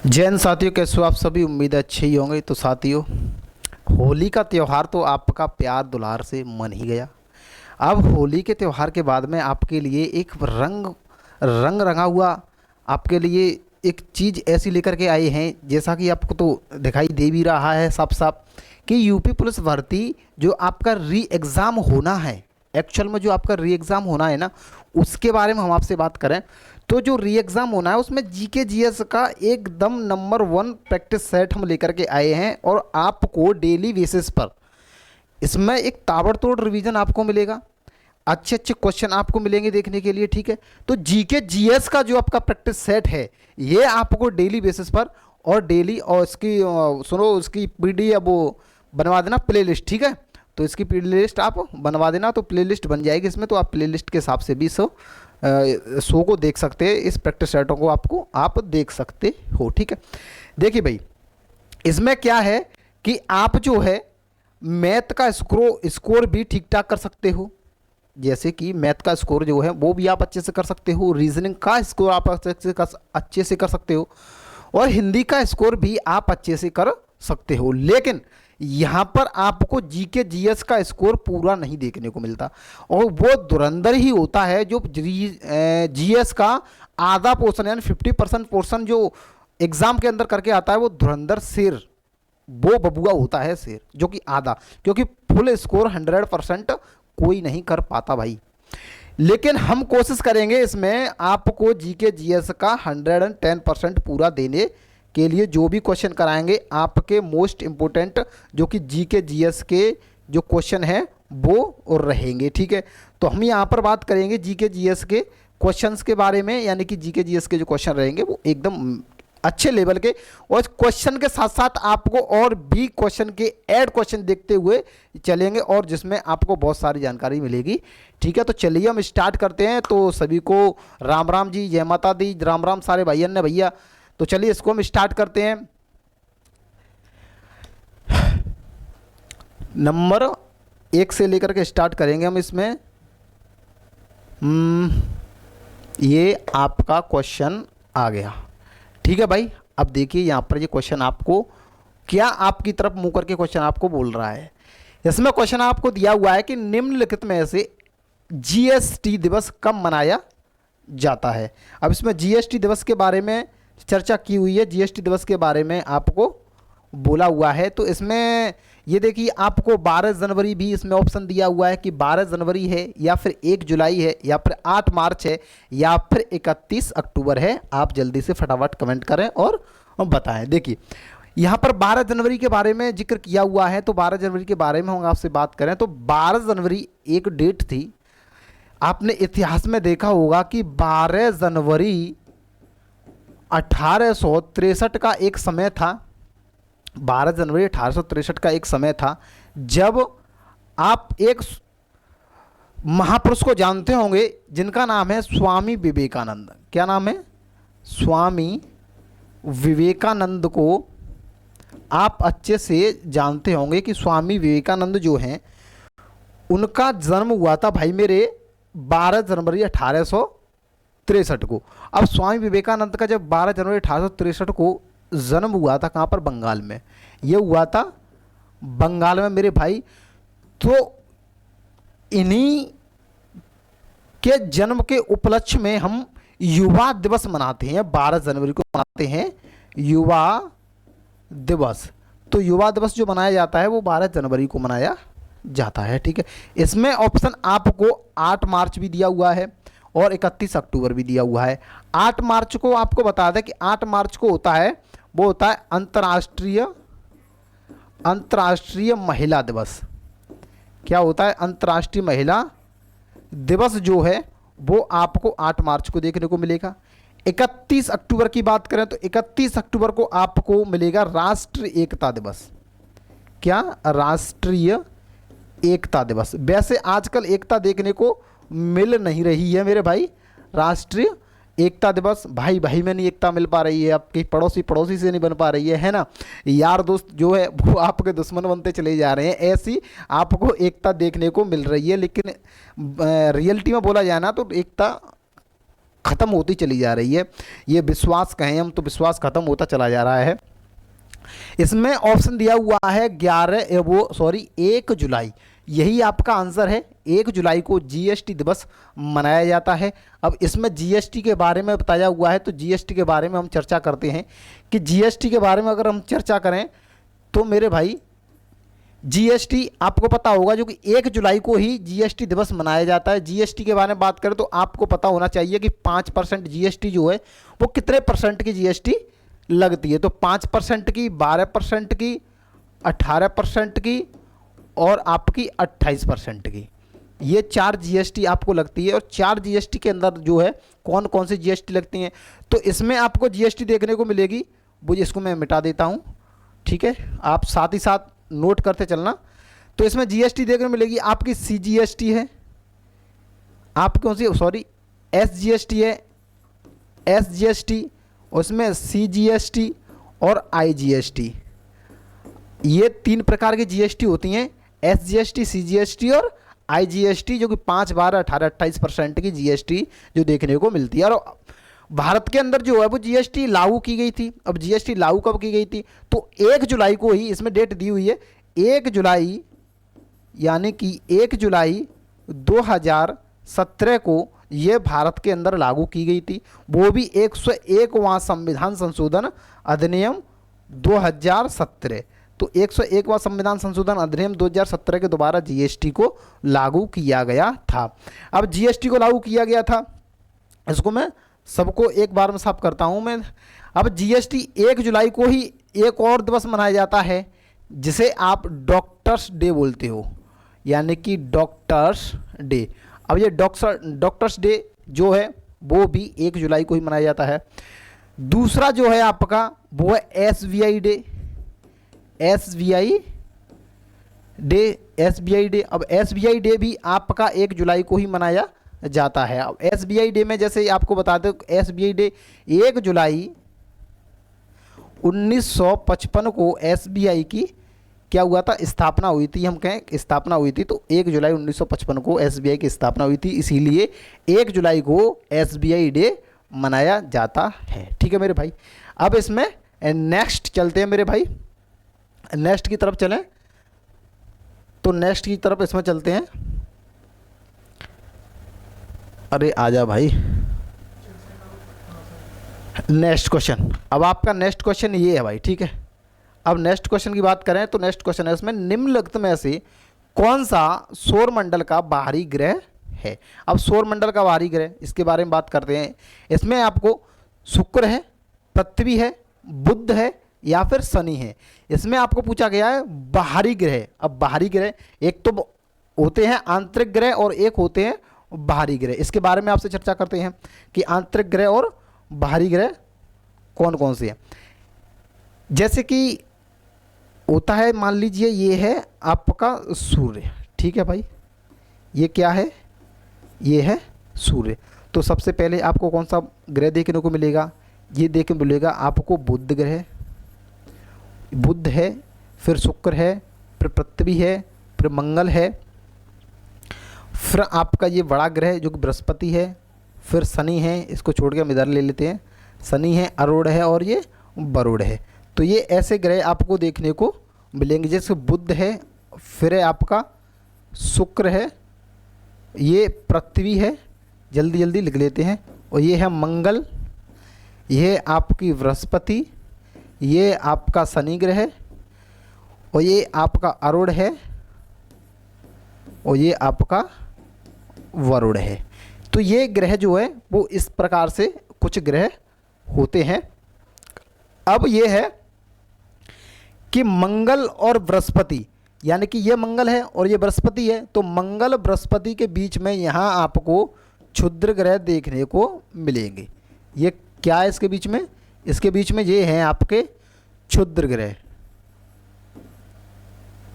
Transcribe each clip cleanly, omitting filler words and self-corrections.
जैन साथियों, कैसे हो आप सभी। उम्मीद है अच्छे ही होंगे। तो साथियों, होली का त्यौहार तो आपका प्यार दुलार से मन ही गया। अब होली के त्यौहार के बाद में आपके लिए एक रंग रंग रंगा हुआ आपके लिए एक चीज़ ऐसी लेकर के आए हैं, जैसा कि आपको तो दिखाई दे भी रहा है साफ साफ कि यूपी पुलिस भर्ती जो आपका री एग्ज़ाम होना है, एक्चुअल में जो आपका री एग्ज़ाम होना है ना, उसके बारे में हम आपसे बात करें तो जो री एग्ज़ाम होना है उसमें जीके जीएस का एकदम नंबर वन प्रैक्टिस सेट हम लेकर के आए हैं और आपको डेली बेसिस पर इसमें एक ताबड़तोड़ रिवीजन आपको मिलेगा। अच्छे अच्छे क्वेश्चन आपको मिलेंगे देखने के लिए, ठीक है। तो जीके जीएस का जो आपका प्रैक्टिस सेट है ये आपको डेली बेसिस पर और डेली और इसकी सुनो उसकी पीडी अब वो बनवा देना प्लेलिस्ट, ठीक है। तो इसकी प्लेलिस्ट आप बनवा देना तो प्लेलिस्ट बन जाएगी इसमें, तो आप प्लेलिस्ट के हिसाब से भी शो को देख सकते हैं, इस प्रैक्टिस सेटों को आपको आप देख सकते हो, ठीक है। देखिए भाई, इसमें क्या है कि आप जो है मैथ का स्कोर भी ठीक ठाक कर सकते हो। जैसे कि मैथ का स्कोर जो है वो भी आप अच्छे से कर सकते हो, रीजनिंग का स्कोर आप अच्छे से कर सकते हो और हिंदी का स्कोर भी आप अच्छे से कर सकते हो। लेकिन यहाँ पर आपको जीके जीएस का स्कोर पूरा नहीं देखने को मिलता और वो धुरंधर ही होता है जो जीएस का आधा पोर्शन यानी 50% पोर्शन जो एग्जाम के अंदर करके आता है वो धुरंधर शेर, वो बबुआ होता है शेर, जो कि आधा, क्योंकि फुल स्कोर 100% कोई नहीं कर पाता भाई। लेकिन हम कोशिश करेंगे इसमें आपको जीके जीएस का 110% पूरा देने के लिए। जो भी क्वेश्चन कराएंगे आपके मोस्ट इम्पोर्टेंट जो कि जीके जीएस के जो क्वेश्चन हैं वो रहेंगे, ठीक है। तो हम यहाँ पर बात करेंगे जीके जीएस के क्वेश्चंस के बारे में, यानी कि जीके जीएस के जो क्वेश्चन रहेंगे वो एकदम अच्छे लेवल के, और क्वेश्चन के साथ साथ आपको और भी क्वेश्चन के ऐड क्वेश्चन देखते हुए चलेंगे और जिसमें आपको बहुत सारी जानकारी मिलेगी, ठीक है। तो चलिए हम स्टार्ट करते हैं। तो सभी को राम राम जी, जय माता दी, राम राम सारे भाइयों ने भैया। तो चलिए इसको हम स्टार्ट करते हैं। नंबर 1 से लेकर के स्टार्ट करेंगे हम इसमें। ये आपका क्वेश्चन आ गया, ठीक है भाई। अब देखिए यहाँ पर ये क्वेश्चन आपको क्या आपकी तरफ मुंह करके क्वेश्चन आपको बोल रहा है। इसमें क्वेश्चन आपको दिया हुआ है कि निम्नलिखित में से जीएसटी दिवस कब मनाया जाता है। अब इसमें जीएसटी दिवस के बारे में चर्चा की हुई है, जीएसटी दिवस के बारे में आपको बोला हुआ है। तो इसमें ये देखिए आपको 12 जनवरी भी इसमें ऑप्शन दिया हुआ है कि 12 जनवरी है या फिर 1 जुलाई है या फिर 8 मार्च है या फिर 31 अक्टूबर है। आप जल्दी से फटाफट कमेंट करें और बताएं। देखिए यहाँ पर 12 जनवरी के बारे में जिक्र किया हुआ है, तो 12 जनवरी के बारे में हम आपसे बात करें तो 12 जनवरी एक डेट थी। आपने इतिहास में देखा होगा कि 12 जनवरी 1863 का एक समय था। 12 जनवरी 1863 का एक समय था जब आप एक महापुरुष को जानते होंगे जिनका नाम है स्वामी विवेकानंद। क्या नाम है? स्वामी विवेकानंद को आप अच्छे से जानते होंगे कि स्वामी विवेकानंद जो हैं उनका जन्म हुआ था भाई मेरे 12 जनवरी 1863 को। अब स्वामी विवेकानंद का जब 12 जनवरी 1863 को जन्म हुआ था, कहाँ पर? बंगाल में। ये हुआ था बंगाल में मेरे भाई। तो इन्हीं के जन्म के उपलक्ष्य में हम युवा दिवस मनाते हैं, 12 जनवरी को मनाते हैं युवा दिवस। तो युवा दिवस जो मनाया जाता है वो 12 जनवरी को मनाया जाता है, ठीक है। इसमें ऑप्शन आपको 8 मार्च भी दिया हुआ है और 31 अक्टूबर भी दिया हुआ है। 8 मार्च को आपको बता दें कि 8 मार्च को होता है, वो होता है अंतर्राष्ट्रीय महिला दिवस। क्या होता है? अंतर्राष्ट्रीय महिला दिवस जो है वो आपको 8 मार्च को देखने को मिलेगा। 31 अक्टूबर की बात करें तो 31 अक्टूबर को आपको मिलेगा राष्ट्रीय एकता दिवस। क्या? राष्ट्रीय एकता दिवस। वैसे आजकल एकता देखने को मिल नहीं रही है मेरे भाई। राष्ट्रीय एकता दिवस, भाई भाई में नहीं एकता मिल पा रही है, आपके पड़ोसी पड़ोसी से नहीं बन पा रही है ना। यार दोस्त जो है वो आपके दुश्मन बनते चले जा रहे हैं। ऐसी आपको एकता देखने को मिल रही है, लेकिन रियलिटी में बोला जाए ना तो एकता ख़त्म होती चली जा रही है। ये विश्वास कहें हम तो विश्वास ख़त्म होता चला जा रहा है। इसमें ऑप्शन दिया हुआ है 1 जुलाई, यही आपका आंसर है। 1 जुलाई को जीएसटी दिवस मनाया जाता है। अब इसमें जीएसटी के बारे में बताया हुआ है, तो जीएसटी के बारे में हम चर्चा करते हैं कि जीएसटी के बारे में अगर हम चर्चा करें तो मेरे भाई जीएसटी आपको पता होगा जो कि 1 जुलाई को ही जीएसटी दिवस मनाया जाता है। जीएसटी के बारे में बात करें तो आपको पता होना चाहिए कि 5% जीएसटी जो है वो कितने परसेंट की जीएसटी लगती है। तो 5% की, 12% की, 18% की और आपकी 28% की, ये 4 जीएसटी आपको लगती है। और 4 जीएसटी के अंदर जो है कौन कौन सी जीएसटी लगती हैं, तो इसमें आपको जीएसटी देखने को मिलेगी। वो इसको मैं मिटा देता हूँ, ठीक है, आप साथ ही साथ नोट करते चलना। तो इसमें जीएसटी देखने को मिलेगी आपकी सीजीएसटी है, आप कौन सी, सॉरी, एसजीएसटी है, एसजीएसटी, उसमें सीजीएसटी और आईजीएसटी, ये 3 प्रकार की जीएसटी होती हैं, एसजीएसटी, सीजीएसटी और आईजीएसटी, जो कि 5, 12, 18, 28% की जीएसटी जो देखने को मिलती है। और भारत के अंदर जो है वो जीएसटी लागू की गई थी। अब जीएसटी लागू कब की गई थी, तो 1 जुलाई को ही, इसमें डेट दी हुई है 1 जुलाई, यानी कि 1 जुलाई 2017 को ये भारत के अंदर लागू की गई थी। वो भी 101वां संविधान संशोधन अधिनियम 2017। तो 101वां संविधान संशोधन अधिनियम 2017 के द्वारा जीएसटी को लागू किया गया था। अब जीएसटी को लागू किया गया था, इसको मैं सबको एक बार में साफ करता हूं मैं। अब जीएसटी 1 जुलाई को ही एक और दिवस मनाया जाता है जिसे आप डॉक्टर्स डे बोलते हो, यानी कि डॉक्टर्स डे। अब ये डॉक्टर्स डे जो है वो भी 1 जुलाई को ही मनाया जाता है। दूसरा जो है आपका वो है एसबीआई डे, एसबीआई डे। अब एसबीआई डे भी आपका 1 जुलाई को ही मनाया जाता है। अब एसबीआई डे में जैसे आपको बता दें, एसबीआई डे 1 जुलाई 1955 को एसबीआई की क्या हुआ था, स्थापना हुई थी। हम कहें स्थापना हुई थी, तो 1 जुलाई 1955 को एसबीआई की स्थापना हुई थी, इसीलिए 1 जुलाई को एसबीआई डे मनाया जाता है। ठीक है मेरे भाई। अब इसमें नेक्स्ट चलते हैं मेरे भाई, नेक्स्ट की तरफ चलें, तो नेक्स्ट की तरफ इसमें चलते हैं। अरे आजा भाई, नेक्स्ट क्वेश्चन। अब आपका नेक्स्ट क्वेश्चन ये है भाई, ठीक है। अब नेक्स्ट क्वेश्चन की बात करें तो नेक्स्ट क्वेश्चन है इसमें, निम्नलिखित में से कौन सा सौरमंडल का बाहरी ग्रह है। अब सौरमंडल का बाहरी ग्रह, इसके बारे में बात करते हैं। इसमें आपको शुक्र है, पृथ्वी है, बुध है या फिर शनि है। इसमें आपको पूछा गया है बाहरी ग्रह। अब बाहरी ग्रह एक तो होते हैं आंतरिक ग्रह और एक होते हैं बाहरी ग्रह। इसके बारे में आपसे चर्चा करते हैं कि आंतरिक ग्रह और बाहरी ग्रह कौन कौन से हैं। जैसे कि होता है, मान लीजिए ये है आपका सूर्य, ठीक है भाई, ये क्या है, ये है सूर्य। तो सबसे पहले आपको कौन सा ग्रह देखने को मिलेगा, ये देखने को मिलेगा आपको बुध ग्रह, बुध है, फिर शुक्र है, फिर पृथ्वी है, फिर मंगल है, फिर आपका ये बड़ा ग्रह जो कि बृहस्पति है, फिर शनि है, इसको छोड़ के हम इधर ले लेते हैं, शनि है, अरुण है और ये वरुण है। तो ये ऐसे ग्रह आपको देखने को मिलेंगे। जैसे बुध है, फिर है आपका शुक्र है, ये पृथ्वी है, जल्दी जल्दी लिख लेते हैं, और ये है मंगल, ये आपकी बृहस्पति, ये आपका शनि ग्रह है, और ये आपका अरुण है, और ये आपका वरुण है। तो ये ग्रह जो है वो इस प्रकार से कुछ ग्रह होते हैं। अब ये है कि मंगल और बृहस्पति, यानी कि ये मंगल है और ये बृहस्पति है, तो मंगल बृहस्पति के बीच में यहाँ आपको क्षुद्र ग्रह देखने को मिलेंगे। ये क्या है इसके बीच में, इसके बीच में ये हैं आपके क्षुद्र ग्रह,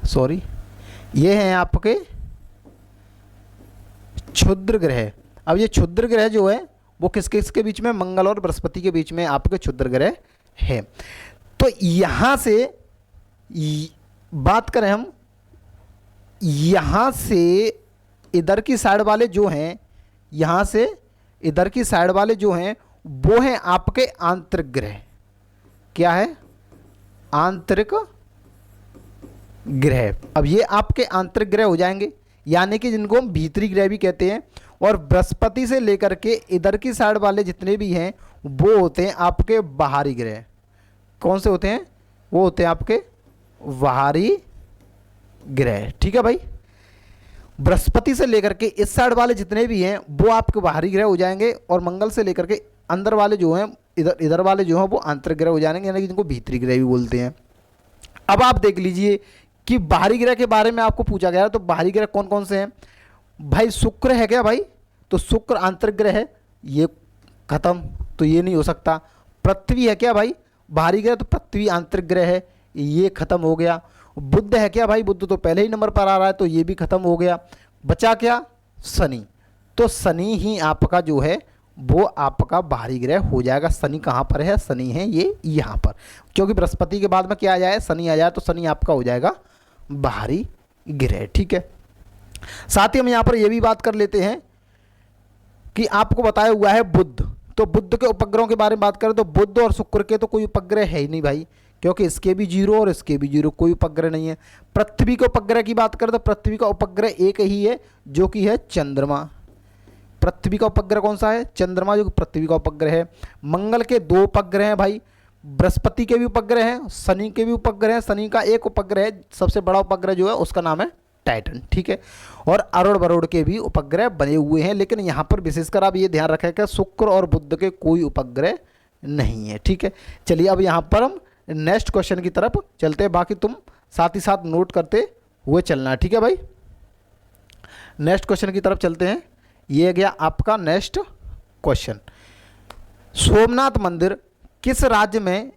सॉरी, ये हैं आपके क्षुद्र ग्रह। अब ये क्षुद्र ग्रह जो है वो किस किस के बीच में, मंगल और बृहस्पति के बीच में आपके क्षुद्र ग्रह है। तो यहाँ से बात करें हम, यहाँ से इधर की साइड वाले जो हैं, यहाँ से इधर की साइड वाले जो हैं वो हैं आपके आंतरिक ग्रह। क्या है? आंतरिक ग्रह। अब ये आपके आंतरिक ग्रह हो जाएंगे, यानी कि जिनको हम भीतरी ग्रह भी कहते हैं। और बृहस्पति से लेकर के इधर की साइड वाले जितने भी हैं वो होते हैं आपके बाहरी ग्रह। कौन से होते हैं? वो होते हैं आपके बाहरी ग्रह। ठीक है भाई, बृहस्पति से लेकर के इस साइड वाले जितने भी हैं वो आपके बाहरी ग्रह हो जाएंगे, और मंगल से लेकर के अंदर वाले जो हैं, इधर वाले जो हैं वो आंतरिक ग्रह हो जाएंगे, यानी कि जिनको भीतरी ग्रह भी बोलते हैं। अब आप देख लीजिए कि बाहरी ग्रह के बारे में आपको पूछा गया है, तो बाहरी ग्रह कौन कौन से हैं भाई? शुक्र है क्या भाई? तो शुक्र आंतरिक ग्रह है, ये खत्म, तो ये नहीं हो सकता। पृथ्वी है क्या भाई? बाहरी ग्रह, तो पृथ्वी आंतरिक ग्रह है, ये खत्म हो गया। बुध है क्या भाई? बुध तो पहले ही नंबर पर आ रहा है, तो ये भी खत्म हो गया। बचा क्या? शनि। तो शनि ही आपका जो है वो आपका बाहरी ग्रह हो जाएगा। शनि कहाँ पर है? शनि है ये यहाँ पर, क्योंकि बृहस्पति के बाद में क्या आ जाए? शनि आ जाए, तो शनि आपका हो जाएगा बाहरी ग्रह। ठीक है, साथ ही हम यहाँ पर ये भी बात कर लेते हैं कि आपको बताया हुआ है बुध, तो बुध के उपग्रहों के बारे में बात करें तो बुध और शुक्र के तो कोई उपग्रह है ही नहीं भाई, क्योंकि इसके भी जीरो और इसके भी जीरो, कोई उपग्रह नहीं है। पृथ्वी के उपग्रह की बात करें तो पृथ्वी का उपग्रह एक ही है, जो कि है चंद्रमा। पृथ्वी का उपग्रह कौन सा है? चंद्रमा, जो कि पृथ्वी का उपग्रह है। मंगल के 2 उपग्रह हैं भाई, बृहस्पति के भी उपग्रह हैं, शनि के भी उपग्रह हैं। शनि का एक उपग्रह है, सबसे बड़ा उपग्रह जो है उसका नाम है टाइटन। ठीक है, और अरुण वरुण के भी उपग्रह बने हुए हैं, लेकिन यहाँ पर विशेषकर आप ये ध्यान रखें कि शुक्र और बुध के कोई उपग्रह नहीं है। ठीक है, चलिए अब यहाँ पर हम नेक्स्ट क्वेश्चन की तरफ चलते हैं, बाकी तुम साथ ही साथ नोट करते हुए चलना है। ठीक है भाई, नेक्स्ट क्वेश्चन की तरफ चलते हैं। ये गया आपका नेक्स्ट क्वेश्चन, सोमनाथ मंदिर किस राज्य में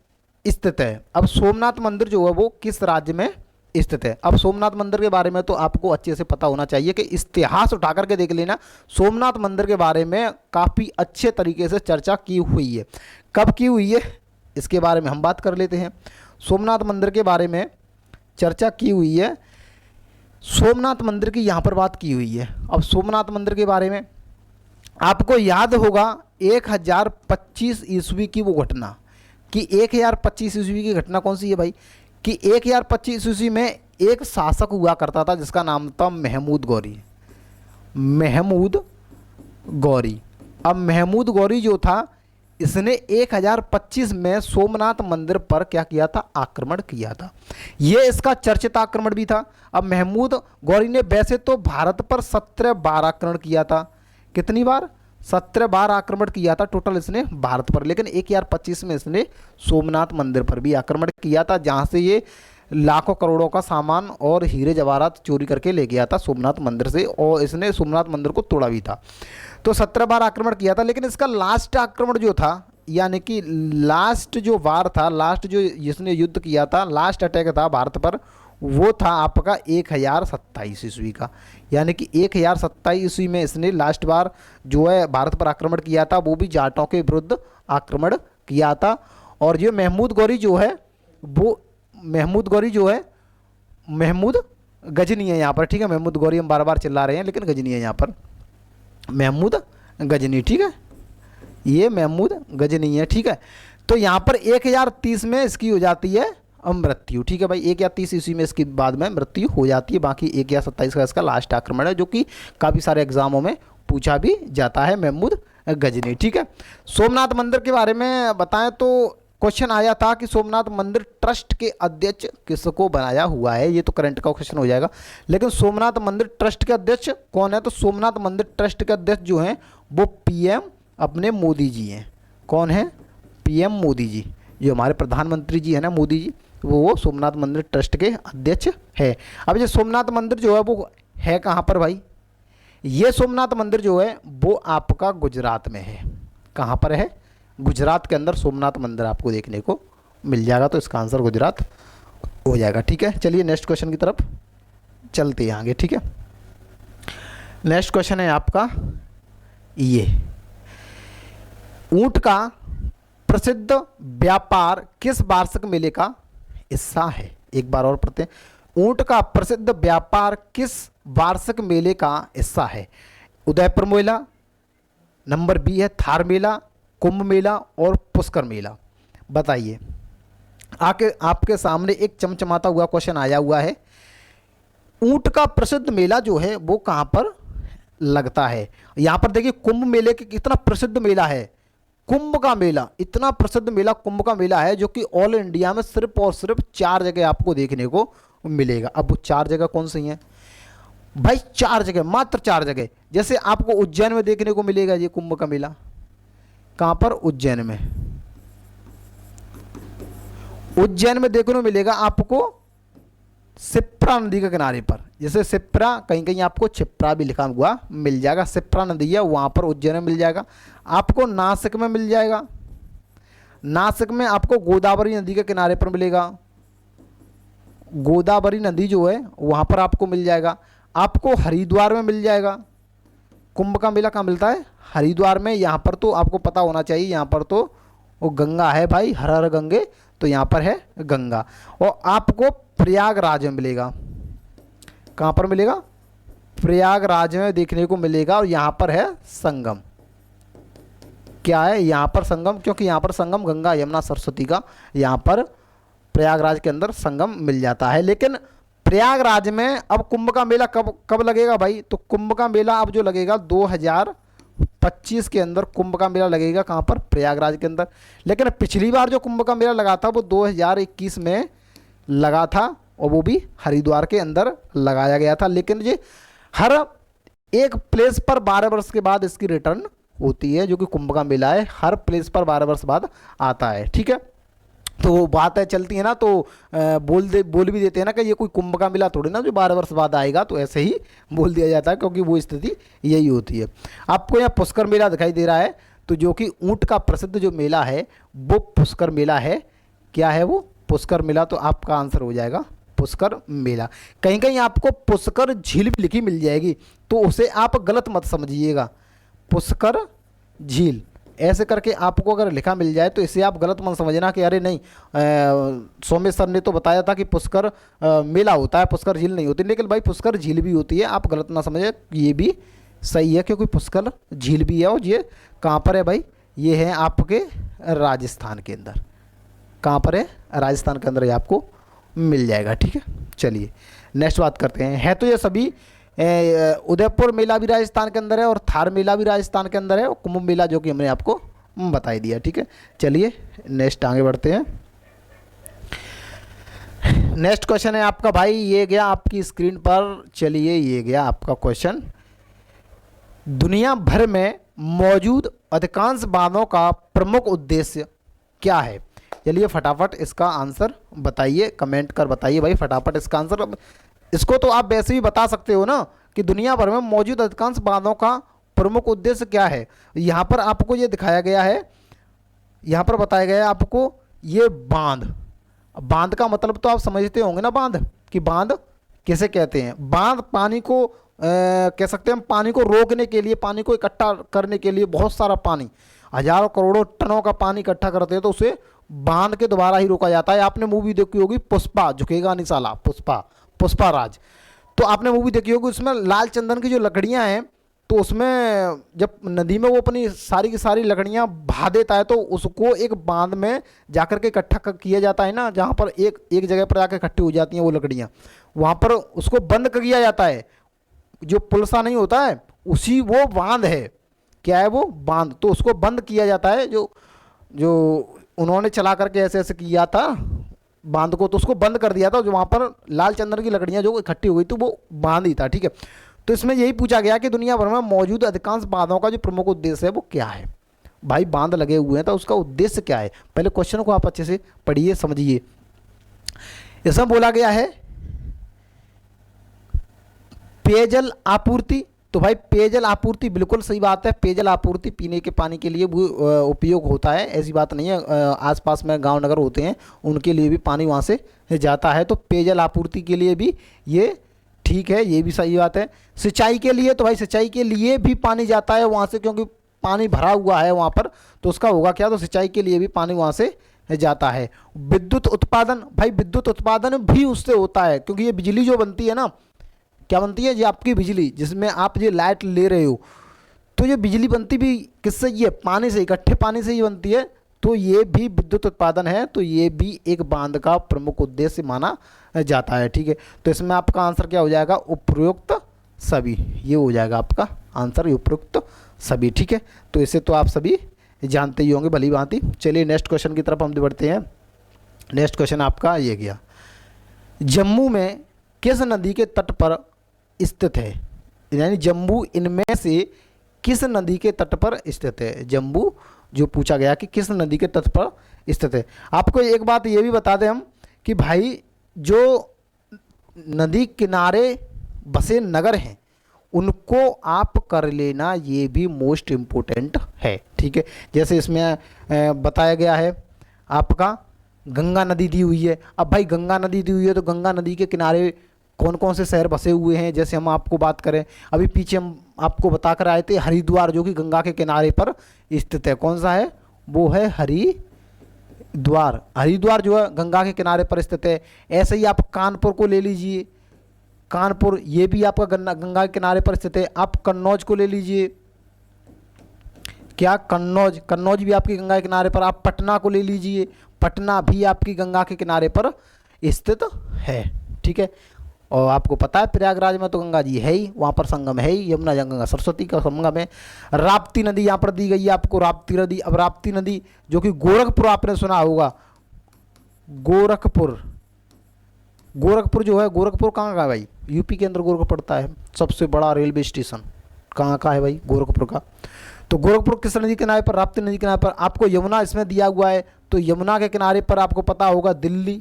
स्थित है? अब सोमनाथ मंदिर जो है वो किस राज्य में स्थित है? अब सोमनाथ मंदिर के बारे में तो आपको अच्छे से पता होना चाहिए कि इतिहास उठा करके देख लेना, सोमनाथ मंदिर के बारे में काफ़ी अच्छे तरीके से चर्चा की हुई है। कब की हुई है इसके बारे में हम बात कर लेते हैं। सोमनाथ मंदिर के बारे में चर्चा की हुई है, सोमनाथ मंदिर की यहाँ पर बात की हुई है। अब सोमनाथ मंदिर के बारे में आपको याद होगा 1025 ईस्वी की वो घटना, कि 1025 ईस्वी की घटना कौन सी है भाई? कि 1025 ईस्वी में एक शासक हुआ करता था जिसका नाम था महमूद गौरी। महमूद गौरी। अब महमूद गौरी जो था इसने 1025 में सोमनाथ मंदिर पर क्या किया था? आक्रमण किया था। ये इसका चर्चित आक्रमण भी था। अब महमूद गौरी ने वैसे तो भारत पर 17 बार आक्रमण किया था। कितनी बार? 17 बार आक्रमण किया था टोटल इसने भारत पर, लेकिन 1025 में इसने सोमनाथ मंदिर पर भी आक्रमण किया था, जहाँ से ये लाखों करोड़ों का सामान और हीरे जवाहरात चोरी करके ले गया था सोमनाथ मंदिर से, और इसने सोमनाथ मंदिर को तोड़ा भी था। तो 17 बार आक्रमण किया था, लेकिन इसका लास्ट आक्रमण जो था, यानी कि लास्ट जो वार था, लास्ट जो जिसने युद्ध किया था, लास्ट अटैक था भारत पर, वो था आपका 1027 ईस्वी का। यानी कि 1027 ईस्वी में इसने लास्ट बार जो है भारत पर आक्रमण किया था, वो भी जाटों के विरुद्ध आक्रमण किया था। और ये महमूद गौरी जो है वो महमूद गजनी है यहाँ पर। ठीक है, महमूद गौरी हम बार बार चिल्ला रहे हैं, लेकिन गजनी है यहाँ पर, महमूद गजनी। ठीक है, ये महमूद गजनी है। ठीक है, तो यहाँ पर 1030 में इसकी हो जाती है मृत्यु। ठीक है भाई, 1030 ईस्वी में इसके बाद में मृत्यु हो जाती है। बाकी 1027 का इसका लास्ट आक्रमण है, जो कि काफ़ी सारे एग्जामों में पूछा भी जाता है, महमूद गजनी। ठीक है, सोमनाथ मंदिर के बारे में बताएं तो क्वेश्चन आया था कि सोमनाथ मंदिर ट्रस्ट के अध्यक्ष किसको बनाया हुआ है? ये तो करंट का क्वेश्चन हो जाएगा, लेकिन सोमनाथ मंदिर ट्रस्ट के अध्यक्ष कौन है? तो सोमनाथ मंदिर ट्रस्ट के अध्यक्ष जो हैं वो पीएम अपने मोदी जी हैं। कौन है? पीएम मोदी जी, जो हमारे प्रधानमंत्री जी है ना, मोदी जी, वो सोमनाथ मंदिर ट्रस्ट के अध्यक्ष है। अब ये सोमनाथ मंदिर जो है वो है कहाँ पर भाई? ये सोमनाथ मंदिर जो है वो आपका गुजरात में है। कहाँ पर है? गुजरात के अंदर सोमनाथ मंदिर आपको देखने को मिल जाएगा, तो इसका आंसर गुजरात हो जाएगा। ठीक है, चलिए नेक्स्ट क्वेश्चन की तरफ चलते हैं आगे। ठीक है, नेक्स्ट क्वेश्चन है आपका ये, ऊंट का प्रसिद्ध व्यापार किस वार्षिक मेले का हिस्सा है? एक बार और पढ़ते हैं, ऊंट का प्रसिद्ध व्यापार किस वार्षिक मेले का हिस्सा है? उदयपुर मेला, नंबर बी है थार मेला, कुंभ मेला और पुष्कर मेला। बताइए, आके आपके सामने एक चमचमाता हुआ क्वेश्चन आया हुआ है, ऊंट का प्रसिद्ध मेला जो है वो कहाँ पर लगता है। यहाँ पर देखिए कुंभ मेले के कितना प्रसिद्ध मेला है, कुंभ का मेला, इतना प्रसिद्ध मेला कुंभ का मेला है जो कि ऑल इंडिया में सिर्फ और सिर्फ 4 जगह आपको देखने को मिलेगा। अब वो 4 जगह कौन सी हैं भाई? 4 जगह, मात्र 4 जगह। जैसे आपको उज्जैन में देखने को मिलेगा ये कुंभ का मेला, कहाँ पर? उज्जैन में। उज्जैन में देखने को मिलेगा आपको शिप्रा नदी के किनारे पर, जैसे शिप्रा, कहीं कहीं आपको छिप्रा भी लिखा हुआ मिल जाएगा, शिप्रा नदी है वहाँ पर उज्जैन में मिल जाएगा। आपको नासिक में मिल जाएगा, नासिक में आपको गोदावरी नदी के किनारे पर मिलेगा, गोदावरी नदी जो है वहाँ पर आपको मिल जाएगा। आपको हरिद्वार में मिल जाएगा। कुंभ का मेला कहाँ मिलता है? हरिद्वार में। यहाँ पर तो आपको पता होना चाहिए, यहाँ पर तो वो गंगा है भाई, हर हर गंगे, तो यहाँ पर है गंगा। और आपको प्रयागराज में मिलेगा, कहाँ पर मिलेगा? प्रयागराज में देखने को मिलेगा। और यहाँ पर है संगम, क्या है यहाँ पर? संगम, क्योंकि यहाँ पर संगम गंगा यमुना सरस्वती का यहाँ पर प्रयागराज के अंदर संगम मिल जाता है। लेकिन प्रयागराज में अब कुंभ का मेला कब कब लगेगा भाई? तो कुंभ का मेला अब जो लगेगा 2025 के अंदर कुंभ का मेला लगेगा, कहाँ पर? प्रयागराज के अंदर। लेकिन पिछली बार जो कुंभ का मेला लगा था वो 2021 में लगा था, और वो भी हरिद्वार के अंदर लगाया गया था। लेकिन ये हर एक प्लेस पर 12 वर्ष के बाद इसकी रिटर्न होती है, जो कि कुंभ का मेला है, हर प्लेस पर 12 वर्ष बाद आता है। ठीक है, तो बातें चलती है ना, तो बोल भी देते हैं ना कि ये कोई कुंभ का मेला थोड़ी ना जो 12 वर्ष बाद आएगा, तो ऐसे ही बोल दिया जाता है, क्योंकि वो स्थिति यही होती है। आपको यहाँ पुष्कर मेला दिखाई दे रहा है, तो जो कि ऊंट का प्रसिद्ध जो मेला है वो पुष्कर मेला है। क्या है वो? पुष्कर मेला। तो आपका आंसर हो जाएगा पुष्कर मेला। कहीं कहीं आपको पुष्कर झील भी लिखी मिल जाएगी, तो उसे आप गलत मत समझिएगा। पुष्कर झील ऐसे करके आपको अगर लिखा मिल जाए तो इसे आप गलत मत समझना कि अरे नहीं, सोमेश सर ने तो बताया था कि पुष्कर मेला होता है, पुष्कर झील नहीं होती। लेकिन भाई पुष्कर झील भी होती है, आप गलत ना समझे, ये भी सही है, क्योंकि पुष्कर झील भी है। और ये कहाँ पर है भाई? ये है आपके राजस्थान के अंदर। कहाँ पर है? राजस्थान के अंदर ये आपको मिल जाएगा। ठीक है, चलिए नेक्स्ट बात करते हैं। है तो ये सभी, उदयपुर मेला भी राजस्थान के अंदर है, और थार मेला भी राजस्थान के अंदर है, और कुंभ मेला जो कि हमने आपको बता दिया। ठीक है, चलिए नेक्स्ट आगे बढ़ते हैं। नेक्स्ट क्वेश्चन है आपका भाई, ये गया आपकी स्क्रीन पर। चलिए, ये गया आपका क्वेश्चन, दुनिया भर में मौजूद अधिकांश बांधों का प्रमुख उद्देश्य क्या है? चलिए फटाफट इसका आंसर बताइए, कमेंट कर बताइए भाई फटाफट इसका आंसर। इसको तो आप वैसे भी बता सकते हो ना कि दुनिया भर में मौजूद अधिकांश बांधों का प्रमुख उद्देश्य क्या है। यहाँ पर आपको ये दिखाया गया है, यहाँ पर बताया गया है आपको ये बांध। बांध का मतलब तो आप समझते होंगे ना, बांध कि बांध किसे कहते हैं। बांध पानी को कह सकते हैं हम, पानी को रोकने के लिए, पानी को इकट्ठा करने के लिए, बहुत सारा पानी, हजारों करोड़ों टनों का पानी इकट्ठा करते हैं, तो उसे बांध के द्वारा ही रोका जाता है। आपने मूवी देखी होगी पुष्पा, झुकेगा नहीं साला, पुष्पा राज, तो आपने मूवी देखी होगी। उसमें लाल चंदन की जो लकड़ियां हैं, तो उसमें जब नदी में वो अपनी सारी की सारी लकड़ियां बहा देता है, तो उसको एक बांध में जाकर के इकट्ठा किया जाता है ना, जहाँ पर एक जगह पर जाकर इकट्ठी हो जाती हैं वो लकड़ियां, वहाँ पर उसको बंद कर दिया जाता है। जो पुल सा नहीं होता है, उसी वो बांध है। क्या है वो? बांध। तो उसको बंद किया जाता है, जो उन्होंने चला करके ऐसे ऐसे किया था बांध को, तो उसको बंद कर दिया था। जो वहाँ पर लाल चंदन की लकड़ियाँ जो इकट्ठी हो गई थी, वो बांध ही था। ठीक है, तो इसमें यही पूछा गया कि दुनिया भर में मौजूद अधिकांश बांधों का जो प्रमुख उद्देश्य है वो क्या है। भाई बांध लगे हुए हैं तो उसका उद्देश्य क्या है? पहले क्वेश्चन को आप अच्छे से पढ़िए, समझिए। इसमें बोला गया है पेयजल आपूर्ति। तो भाई पेयजल आपूर्ति बिल्कुल सही बात है। पेयजल आपूर्ति पीने के पानी के लिए भी उपयोग होता है, ऐसी बात नहीं है। आसपास में गांव नगर होते हैं, उनके लिए भी पानी वहाँ से जाता है, तो पेयजल आपूर्ति के लिए भी ये ठीक है, ये भी सही बात है। सिंचाई के लिए, तो भाई सिंचाई के लिए भी पानी जाता है वहाँ से, क्योंकि पानी भरा हुआ है वहाँ पर, तो उसका होगा क्या? तो सिंचाई के लिए भी पानी वहाँ से जाता है। विद्युत उत्पादन, भाई विद्युत उत्पादन भी उससे होता है, क्योंकि ये बिजली जो बनती है ना, क्या बनती है? ये आपकी बिजली, जिसमें आप ये लाइट ले रहे हो, तो ये बिजली बनती भी किससे, ये पानी से, इकट्ठे पानी से ही बनती है। तो ये भी विद्युत उत्पादन है, तो ये भी एक बांध का प्रमुख उद्देश्य माना जाता है। ठीक है, तो इसमें आपका आंसर क्या हो जाएगा, उपयुक्त सभी, ये हो जाएगा आपका आंसर उपयुक्त सभी। ठीक है, तो इसे तो आप सभी जानते ही होंगे भली भांति। चलिए नेक्स्ट क्वेश्चन की तरफ हम बढ़ते हैं। नेक्स्ट क्वेश्चन आपका ये गया, जम्मू में किस नदी के तट पर स्थित है, यानी जम्मू इनमें से किस नदी के तट पर स्थित है। जम्मू जो पूछा गया कि किस नदी के तट पर स्थित है। आपको एक बात ये भी बता दें हम कि भाई जो नदी किनारे बसे नगर हैं उनको आप कर लेना, ये भी मोस्ट इम्पोर्टेंट है। ठीक है, जैसे इसमें बताया गया है आपका गंगा नदी दी हुई है। अब भाई गंगा नदी दी हुई है तो गंगा नदी के किनारे कौन कौन से शहर बसे हुए हैं, जैसे हम आपको बात करें, अभी पीछे हम आपको बता कर आए थे हरिद्वार जो कि गंगा के किनारे पर स्थित है। कौन सा है, वो है हरिद्वार। हरिद्वार जो है गंगा के किनारे पर स्थित है। ऐसे ही आप कानपुर को ले लीजिए, कानपुर ये भी आपका गंगा के किनारे पर स्थित है। आप कन्नौज को ले लीजिए, क्या कन्नौज, कन्नौज भी आपकी गंगा के किनारे पर। आप पटना को ले लीजिए, पटना भी आपकी गंगा के किनारे पर स्थित है। ठीक है, और आपको पता है प्रयागराज में तो गंगा जी है ही, वहाँ पर संगम है ही, यमुना गंगा सरस्वती का संगम है। राप्ती नदी यहाँ पर दी गई है आपको, राप्ती नदी। अब राप्ती नदी जो कि गोरखपुर, आपने सुना होगा गोरखपुर, गोरखपुर जो है, गोरखपुर कहाँ का है भाई, यूपी के अंदर गोरखपुर पड़ता है। सबसे बड़ा रेलवे स्टेशन कहाँ का है भाई, गोरखपुर का। तो गोरखपुर किस नदी के किनारे पर, राप्ती नदी के किनारे पर। आपको यमुना इसमें दिया हुआ है, तो यमुना के किनारे पर आपको पता होगा दिल्ली,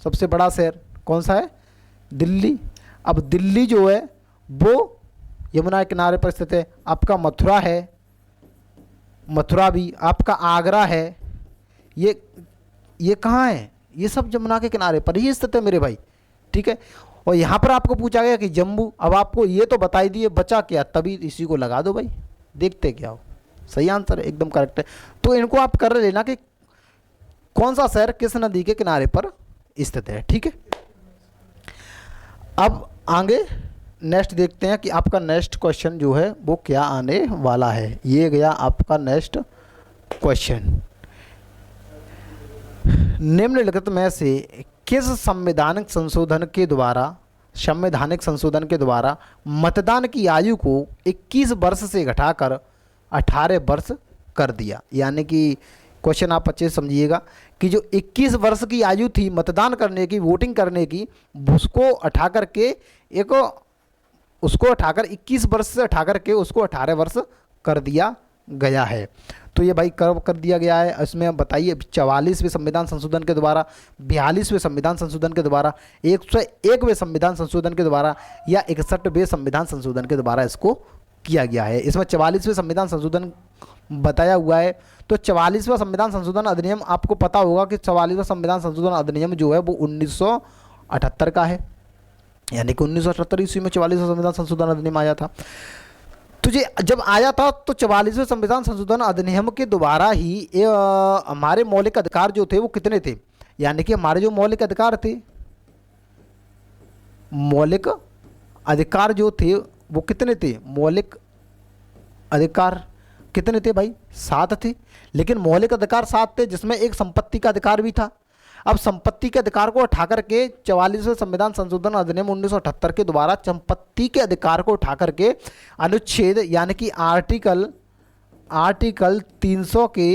सबसे बड़ा शहर कौन सा है, दिल्ली। अब दिल्ली जो है वो यमुना के किनारे पर स्थित है। आपका मथुरा है, मथुरा भी आपका, आगरा है, ये कहाँ है, ये सब यमुना के किनारे पर ही स्थित है मेरे भाई। ठीक है, और यहाँ पर आपको पूछा गया कि जम्मू। अब आपको ये तो बताई दिए, बचा क्या, तभी इसी को लगा दो भाई, देखते क्या हो। सही आंसर है, एकदम करेक्ट है। तो इनको आप कर लेना कि कौन सा शहर किस नदी के किनारे पर स्थित है। ठीक है, अब आगे नेक्स्ट देखते हैं कि आपका नेक्स्ट क्वेश्चन जो है वो क्या आने वाला है। ये गया आपका नेक्स्ट क्वेश्चन, निम्नलिखित में से किस संवैधानिक संशोधन के द्वारा मतदान की आयु को 21 वर्ष से घटाकर 18 वर्ष कर दिया। यानी कि क्वेश्चन आप अच्छे से समझिएगा कि जो 21 वर्ष की आयु थी मतदान करने की, वोटिंग करने की, उसको हटा करके उसको हटाकर 21 वर्ष से हटा करके उसको 18 वर्ष कर दिया गया है। तो ये भाई कब कर दिया गया है, इसमें बताइए 44वें संविधान संशोधन के द्वारा, 42वें संविधान संशोधन के द्वारा, 101वें संविधान संशोधन के द्वारा या 61वें संविधान संशोधन के द्वारा इसको किया गया है। इसमें 44वें संविधान संशोधन बताया हुआ है। तो 44वां संविधान संशोधन अधिनियम, आपको पता होगा कि 44वां संविधान संशोधन अधिनियम जो है वो 1978 का है, यानी कि 1978 ईस्वी में 44वां संविधान संशोधन अधिनियम आया था। तो ये जब आया था तो 44वें संविधान संशोधन अधिनियम के द्वारा ही हमारे मौलिक अधिकार जो थे वो कितने थे, यानी कि हमारे जो मौलिक अधिकार थे, मौलिक अधिकार जो थे वो कितने थे, मौलिक अधिकार कितने थे भाई, 7 थे। लेकिन मौलिक अधिकार 7 थे जिसमें एक संपत्ति का अधिकार भी था। अब संपत्ति के अधिकार को उठा करके 44वें संविधान संशोधन अधिनियम 1978 के द्वारा संपत्ति के अधिकार को उठा करके अनुच्छेद यानी कि आर्टिकल 300 के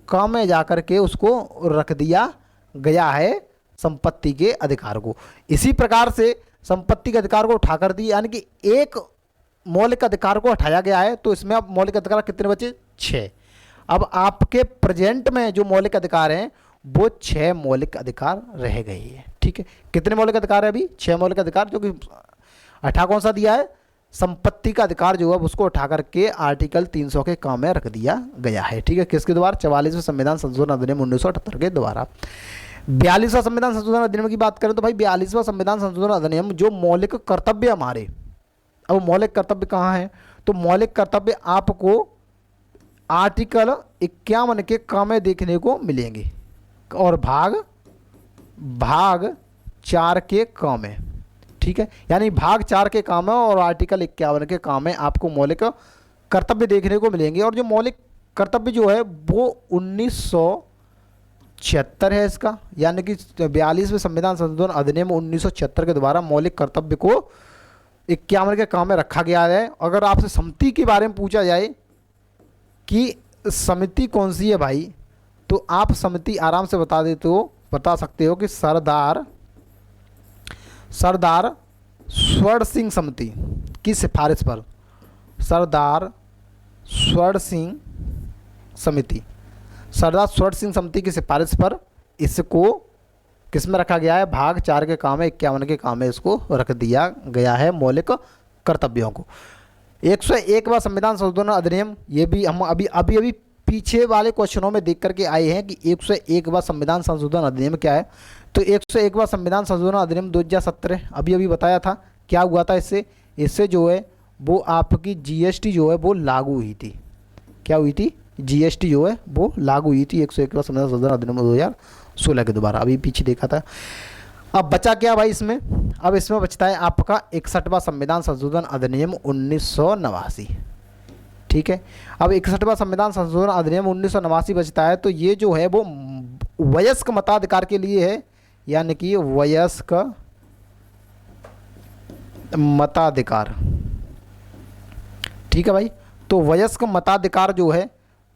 क में जाकर के उसको रख दिया गया है संपत्ति के अधिकार को। इसी प्रकार से संपत्ति के अधिकार को उठा कर दी, यानी कि एक मौलिक अधिकार को हटाया गया है। तो इसमें अब मौलिक अधिकार कितने बचे, 6। अब आपके प्रेजेंट में जो मौलिक अधिकार हैं वो 6 मौलिक अधिकार रह गए हैं। ठीक है, कितने मौलिक अधिकार है अभी, 6 मौलिक अधिकार, जो कि हटा कौन सा दिया है, संपत्ति का अधिकार जो है उसको उठा करके आर्टिकल 300 के काम में रख दिया गया है। ठीक है, किसके द्वारा, 44वें संविधान संशोधन अधिनियम 1978 के द्वारा। 42वां संविधान संशोधन अधिनियम की बात करें तो भाई 42वां संविधान संशोधन अधिनियम जो मौलिक कर्तव्य हमारे, अब मौलिक कर्तव्य कहाँ है, तो मौलिक कर्तव्य आपको आर्टिकल 51 के क में देखने को मिलेंगे और भाग 4 के क में। ठीक है, यानी भाग 4 के काम है और आर्टिकल 51 के काम में आपको मौलिक कर्तव्य देखने को मिलेंगे। और जो मौलिक कर्तव्य जो है वो 1976 है इसका, यानी कि 42वें संविधान संशोधन अधिनियम 1976 के द्वारा मौलिक कर्तव्य को 51 के काम में रखा गया है। अगर आपसे समिति के बारे में पूछा जाए कि समिति कौन सी है भाई, तो आप समिति आराम से बता सकते हो कि सरदार स्वर्ण सिंह समिति की सिफारिश पर, सरदार स्वर्ण सिंह समिति की सिफारिश पर इसको किस में रखा गया है, भाग 4 के काम में 51 के काम में इसको रख दिया गया है मौलिक कर्तव्यों को। 101वां संविधान संशोधन अधिनियम, ये भी हम अभी पीछे वाले क्वेश्चनों में देख करके आए हैं कि 101वां संविधान संशोधन अधिनियम क्या है। तो 101वां संविधान संशोधन अधिनियम 2017 अभी बताया था। क्या हुआ था इससे जो है वो आपकी जीएसटी जो है वो लागू हुई थी। क्या हुई थी? जीएसटी जो है वो लागू हुई थी 101वां संविधान संशोधन अधिनियम 2016 के दोबारा, अभी पीछे देखा था। अब बचा क्या भाई इसमें? अब इसमें बचता है आपका 61वां संविधान संशोधन अधिनियम 1989। ठीक है, अब 61वां संविधान संशोधन अधिनियम 1989 बचता है। तो ये जो है वो वयस्क मताधिकार के लिए है, यानी कि वयस्क मताधिकार। ठीक है भाई, तो वयस्क मताधिकार जो है,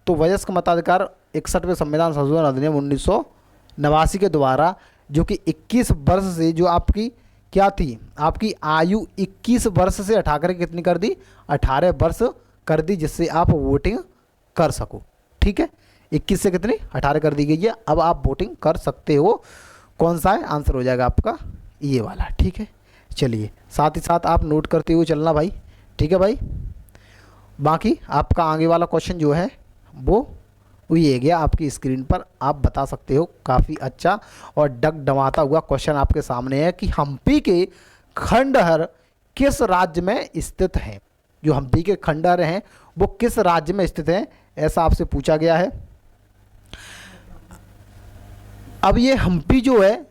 तो वयस्क मताधिकार 61वें संविधान संशोधन अधिनियम 1989 के द्वारा, जो कि 21 वर्ष से जो आपकी क्या थी, आपकी आयु 21 वर्ष से हटा कर कितनी कर दी, 18 वर्ष कर दी, जिससे आप वोटिंग कर सको। ठीक है, 21 से कितनी 18 कर दी गई है। अब आप वोटिंग कर सकते हो। कौन सा है? आंसर हो जाएगा आपका ये वाला। ठीक है, चलिए साथ ही साथ आप नोट करते हुए चलना भाई। ठीक है भाई, बाकी आपका आगे वाला क्वेश्चन जो है वो ये गया आपकी स्क्रीन पर, आप बता सकते हो। काफ़ी अच्छा और डगडमाता हुआ क्वेश्चन आपके सामने है कि हम्पी के खंडहर किस राज्य में स्थित हैं। जो हम्पी के खंडहर हैं वो किस राज्य में स्थित हैं, ऐसा आपसे पूछा गया है। अब ये हम्पी जो है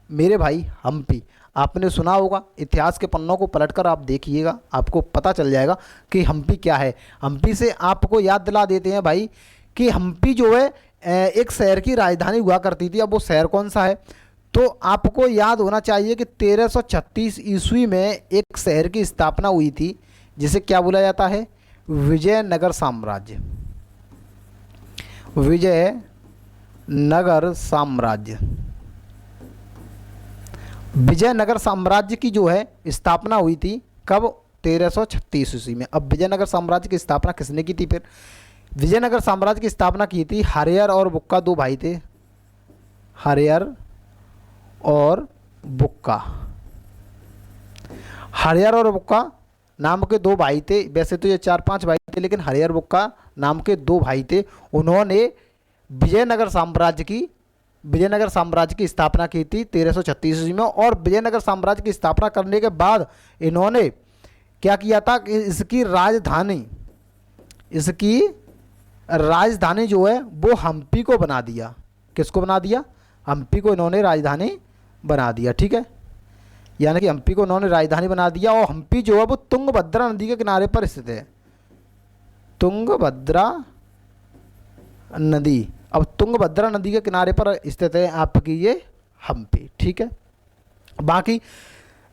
मेरे भाई, हम्पी आपने सुना होगा, इतिहास के पन्नों को पलटकर आप देखिएगा, आपको पता चल जाएगा कि हम्पी क्या है। हम्पी से आपको याद दिला देते हैं भाई कि हम्पी जो है एक शहर की राजधानी हुआ करती थी। अब वो शहर कौन सा है, तो आपको याद होना चाहिए कि 1336 ईस्वी में एक शहर की स्थापना हुई थी, जिसे क्या बोला जाता है, विजयनगर साम्राज्य। विजयनगर साम्राज्य, विजयनगर साम्राज्य की जो है स्थापना हुई थी कब, 1336 ईस्वी में। अब विजयनगर साम्राज्य की स्थापना किसने की थी? फिर विजयनगर साम्राज्य की स्थापना की थी हरिहर और बुक्का, दो भाई थे, हरिहर और बुक्का। हरिहर और बुक्का नाम के दो भाई थे। वैसे तो ये 4-5 भाई थे, लेकिन हरिहर बुक्का नाम के दो भाई थे। उन्होंने विजयनगर साम्राज्य की स्थापना की थी 1336 ईस्वी में। और विजयनगर साम्राज्य की स्थापना करने के बाद इन्होंने क्या किया था कि इसकी राजधानी जो है वो हम्पी को बना दिया। किसको बना दिया? हम्पी को इन्होंने राजधानी बना दिया। ठीक है, यानी कि हम्पी को इन्होंने राजधानी बना दिया। और हम्पी जो है वो तुंगभद्रा नदी के किनारे पर स्थित है, तुंगभद्रा नदी। अब तुंगभद्रा नदी के किनारे पर स्थित है आपकी ये हम्पी। ठीक है, बाकी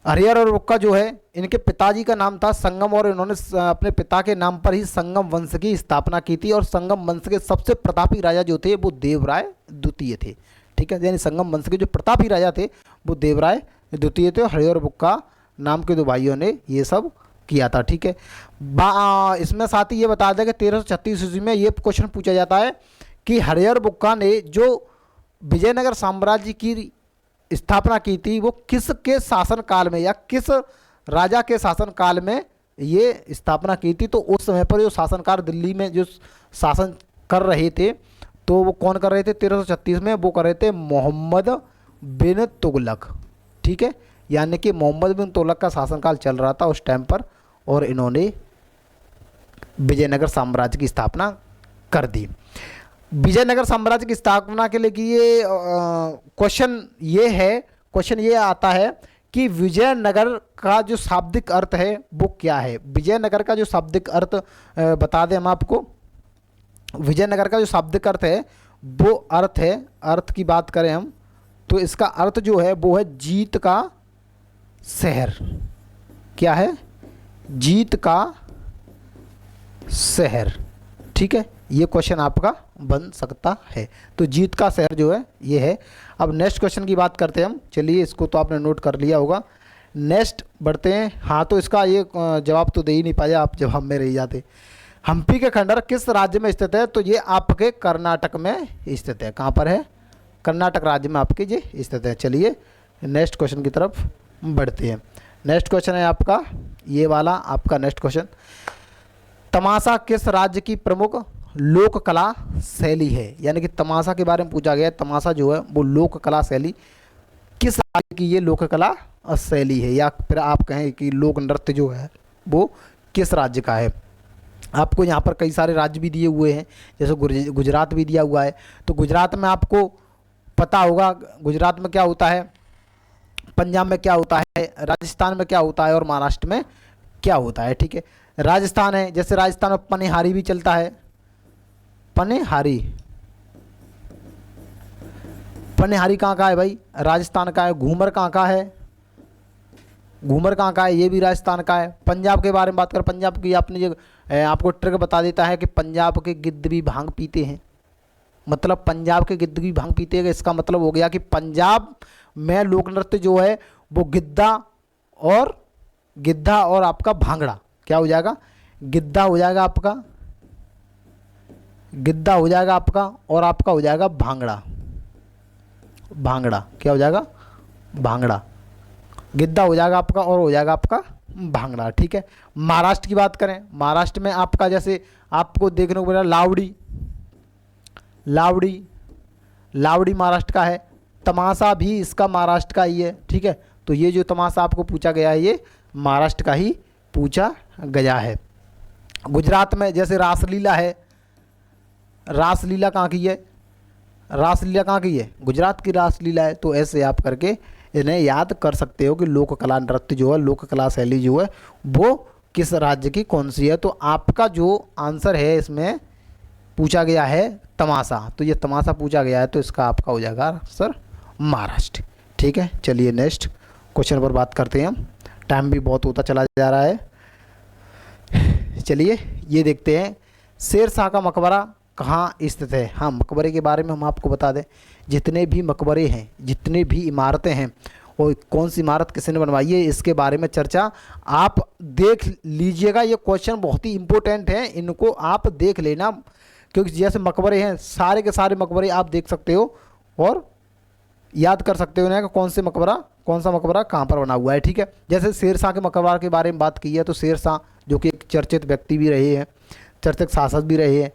हरिहर और बुक्का जो है, इनके पिताजी का नाम था संगम, और इन्होंने अपने पिता के नाम पर ही संगम वंश की स्थापना की थी। और संगम वंश के सबसे प्रतापी राजा जो थे वो देवराय द्वितीय थे। ठीक है, यानी संगम वंश के जो प्रतापी राजा थे वो देवराय द्वितीय थे। हरिहर और बुक्का नाम के दो भाइयों ने ये सब किया था। ठीक है, इसमें साथ ही ये बता दें कि 1336 ईस्वी में ये क्वेश्चन पूछा जाता है कि हरिहर बुक्का ने जो विजयनगर साम्राज्य की स्थापना की थी वो किसके शासनकाल में या किस राजा के शासनकाल में ये स्थापना की थी। तो उस समय पर जो शासनकार दिल्ली में जो शासन कर रहे थे, तो वो कौन कर रहे थे 1336 में? वो कर रहे थे मोहम्मद बिन तुगलक। ठीक है, यानी कि मोहम्मद बिन तुगलक का शासनकाल चल रहा था उस टाइम पर, और इन्होंने विजयनगर साम्राज्य की स्थापना कर दी। विजयनगर साम्राज्य की स्थापना के लिए कि ये क्वेश्चन ये आता है कि विजयनगर का जो शाब्दिक अर्थ है वो क्या है। विजयनगर का जो शाब्दिक अर्थ बता दें हम आपको। विजयनगर का जो शाब्दिक अर्थ है वो अर्थ है, अर्थ की बात करें हम तो इसका अर्थ जो है वो है जीत का शहर। क्या है? जीत का शहर। ठीक है, ये क्वेश्चन आपका बन सकता है। तो जीत का शहर जो है ये है। अब नेक्स्ट क्वेश्चन की बात करते हैं हम। चलिए, इसको तो आपने नोट कर लिया होगा। नेक्स्ट बढ़ते हैं। हाँ, तो इसका ये जवाब तो दे ही नहीं पाया आप, जवाब में रह जाते। हम्पी के खंडहर किस राज्य में स्थित है? तो ये आपके कर्नाटक में स्थित है। कहाँ पर है? कर्नाटक राज्य में आपके ये स्थित है। चलिए नेक्स्ट क्वेश्चन की तरफ बढ़ते हैं। नेक्स्ट क्वेश्चन है आपका ये वाला, आपका नेक्स्ट क्वेश्चन, तमाशा किस राज्य की प्रमुख लोक कला शैली है? यानी कि तमाशा के बारे में पूछा गया है। तमाशा जो है वो लोक कला शैली किस राज्य की ये लोक कला शैली है, या फिर आप कहें कि लोक नृत्य जो है वो किस राज्य का है। आपको यहाँ पर कई सारे राज्य भी दिए हुए हैं, जैसे गुजरात भी दिया हुआ है। तो गुजरात में आपको पता होगा गुजरात में क्या होता है, पंजाब में क्या होता है, राजस्थान में क्या होता है और महाराष्ट्र में क्या होता है। ठीक है, राजस्थान है, जैसे राजस्थान में पनिहारी भी चलता है। पनिहारी, पनिहारी कहाँ का है भाई? राजस्थान का है। घूमर कहाँ का है? घूमर कहाँ का है? ये भी राजस्थान का है। पंजाब के बारे में बात करें, पंजाब की आपने जो आपको ट्रिक बता देता है कि पंजाब के गिद्ध भी भांग पीते हैं। मतलब पंजाब के गिद्ध भी भांग पीते हैं, इसका मतलब हो गया कि पंजाब में लोक नृत्य जो है वो गिद्धा और आपका भांगड़ा, क्या हो जाएगा? गिद्धा हो जाएगा आपका, गिद्धा हो जाएगा आपका, और आपका हो जाएगा भांगड़ा। भांगड़ा क्या हो जाएगा? भांगड़ा। गिद्धा हो जाएगा आपका और हो जाएगा आपका भांगड़ा। ठीक है, महाराष्ट्र की बात करें, महाराष्ट्र में आपका जैसे आपको देखने को मिला लावड़ी, लावड़ी, लावड़ी महाराष्ट्र का है। तमाशा भी इसका महाराष्ट्र का ही है। ठीक है, तो ये जो तमाशा आपको पूछा गया है ये महाराष्ट्र का ही पूछा गया है। गुजरात में जैसे रासलीला है, रासलीला कहाँ की है? रासलीला कहाँ की है? गुजरात की रासलीला है। तो ऐसे आप करके इन्हें याद कर सकते हो कि लोक कला नृत्य जो है, लोक कला शैली जो है वो किस राज्य की कौन सी है। तो आपका जो आंसर है इसमें पूछा गया है तमाशा, तो ये तमाशा पूछा गया है, तो इसका आपका हो जाएगा आंसर महाराष्ट्र। ठीक है, चलिए नेक्स्ट क्वेश्चन पर बात करते हैं हम। टाइम भी बहुत होता चला जा रहा है। चलिए ये देखते हैं, शेरशाह का मकबरा कहाँ स्थित है। हाँ, मकबरे के बारे में हम आपको बता दें, जितने भी मकबरे हैं, जितने भी इमारतें हैं, और कौन सी इमारत किसने बनवाई है, इसके बारे में चर्चा आप देख लीजिएगा। ये क्वेश्चन बहुत ही इंपॉर्टेंट है, इनको आप देख लेना, क्योंकि जैसे मकबरे हैं, सारे के सारे मकबरे आप देख सकते हो और याद कर सकते हो ना कि कौन सा मकबरा कहाँ पर बना हुआ है। ठीक है, जैसे शेरशाह के मकबरा के बारे में बात की है, तो शेरशाह जो कि एक चर्चित व्यक्ति भी रहे हैं, चर्चित शासक भी रहे हैं,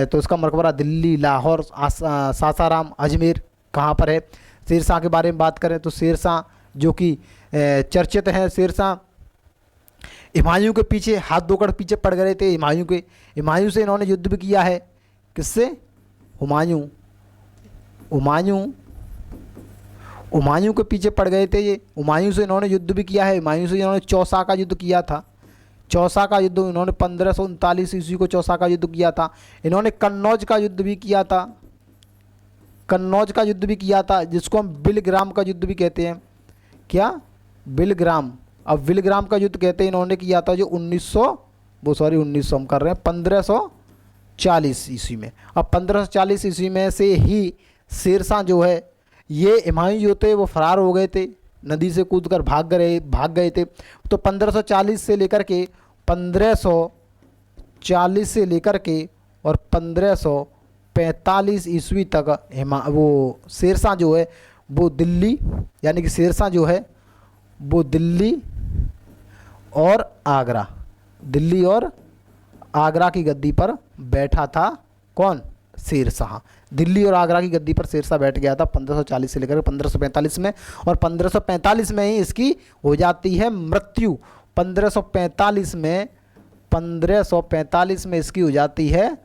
तो उसका मकबरा दिल्ली, लाहौर, सासाराम, अजमेर कहाँ पर है। शेरशाह के बारे में बात करें तो शेरशाह जो कि चर्चित हैं, शेरशाह हुमायूं के पीछे हाथ धोकर पीछे पड़ गए थे। हुमायूं से इन्होंने युद्ध भी किया है। किससे? हुमायूं के पीछे पड़ गए थे ये। हुमायूं से इन्होंने युद्ध भी किया है। हुमायूं से इन्होंने चौसा का युद्ध किया था। चौसा का युद्ध इन्होंने 1539 ईस्वी को चौसा का युद्ध किया था। इन्होंने कन्नौज का युद्ध भी किया था। कन्नौज का युद्ध भी किया था, जिसको हम बिलग्राम का युद्ध भी कहते हैं। क्या? बिलग्राम। अब बिलग्राम का युद्ध कहते हैं इन्होंने किया था, जो 1900 हम कर रहे हैं 1540 ईस्वी में। अब 1540 ईस्वी में से ही शेरशाह जो है, ये हुमायूं जो थे वो फरार हो गए थे, नदी से कूदकर भाग गए थे। तो 1540 से लेकर के 1545 ईस्वी तक वो शेरशाह जो है वो दिल्ली, यानी कि शेरशाह जो है वो दिल्ली और आगरा की गद्दी पर बैठा था। कौन? शेरशाह। दिल्ली और आगरा की गद्दी पर शेरशाह बैठ गया था 1540 से लेकर 1545 में, और 1545 में ही इसकी हो जाती है मृत्यु। 1545 में इसकी हो जाती है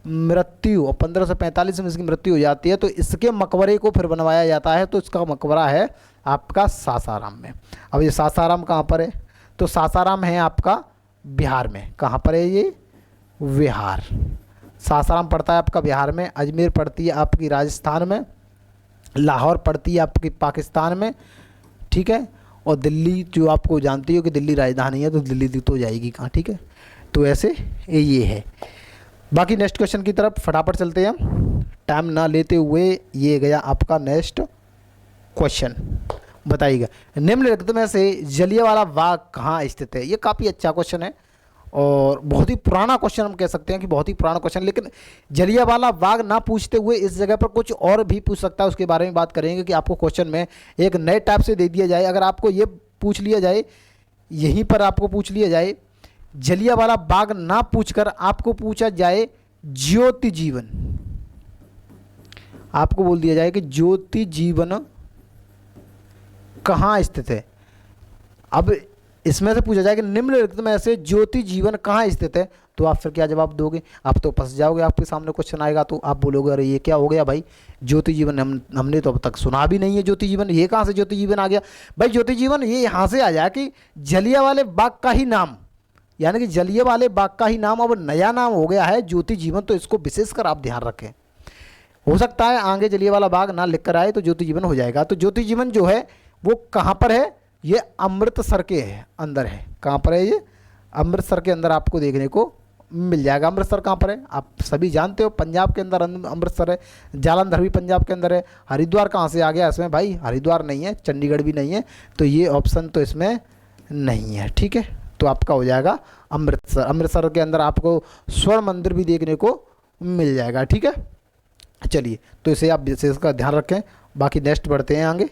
मृत्यु, और 1545 में इसकी मृत्यु हो जाती है, तो इसके मकबरे को फिर बनवाया जाता है। तो इसका मकबरा है आपका सासाराम में। अब ये सासाराम कहाँ पर है? तो सासाराम है आपका बिहार में। कहाँ पर है ये? बिहार। सासाराम पड़ता है आपका बिहार में, अजमेर पड़ती है आपकी राजस्थान में, लाहौर पड़ती है आपकी पाकिस्तान में, ठीक है। और दिल्ली जो आपको जानती हो कि दिल्ली राजधानी है, तो दिल्ली तो जाएगी कहाँ, ठीक है। तो ऐसे ये है। बाकी नेक्स्ट क्वेश्चन की तरफ फटाफट चलते हैं हम, टाइम ना लेते हुए। ये गया आपका नेक्स्ट क्वेश्चन। बताइएगा, निम्नलिखित में से जलियांवाला बाग कहाँ स्थित है? ये काफ़ी अच्छा क्वेश्चन है और बहुत ही पुराना क्वेश्चन, हम कह सकते हैं कि बहुत ही पुराना क्वेश्चन। लेकिन जलियांवाला बाग ना पूछते हुए इस जगह पर कुछ और भी पूछ सकता है, उसके बारे में बात करेंगे कि आपको क्वेश्चन में एक नए टाइप से दे दिया जाए। अगर आपको ये पूछ लिया जाए, यहीं पर आपको पूछ लिया जाए, जलियांवाला बाग ना पूछकर आपको पूछा जाए ज्योति जीवन, आपको बोल दिया जाए कि ज्योति जीवन कहाँ स्थित है। अब इसमें से पूछा जाए कि निम्नलिखित में से ज्योति जीवन कहाँ स्थित है, तो आप फिर क्या जवाब दोगे? आप तो फंस जाओगे। आपके सामने क्वेश्चन आएगा तो आप बोलोगे अरे ये क्या हो गया भाई, ज्योति जीवन हमने तो अब तक सुना भी नहीं है। ज्योति जीवन ये कहाँ से ज्योति जीवन आ गया? भाई ज्योति जीवन ये यहाँ से आ जाए कि जलियांवाले बाग का ही नाम, यानी कि जलियांवाले बाग का ही नाम अब नया नाम हो गया है ज्योति जीवन। तो इसको विशेषकर आप ध्यान रखें। हो सकता है आगे जलियांवाला बाग ना लिख कर आए तो ज्योति जीवन हो जाएगा। तो ज्योति जीवन जो है वो कहाँ पर है? ये अमृतसर के है अंदर है। कहाँ पर है ये? अमृतसर के अंदर आपको देखने को मिल जाएगा। अमृतसर कहाँ पर है? आप सभी जानते हो, पंजाब के अंदर अमृतसर है। जालंधर भी पंजाब के अंदर है। हरिद्वार कहाँ से आ गया इसमें भाई? हरिद्वार नहीं है, चंडीगढ़ भी नहीं है, तो ये ऑप्शन तो इसमें नहीं है, ठीक है। तो आपका हो जाएगा अमृतसर। अमृतसर के अंदर आपको स्वर्ण मंदिर भी देखने को मिल जाएगा, ठीक है। चलिए, तो इसे आप विशेष का ध्यान रखें। बाकी नेक्स्ट बढ़ते हैं आगे।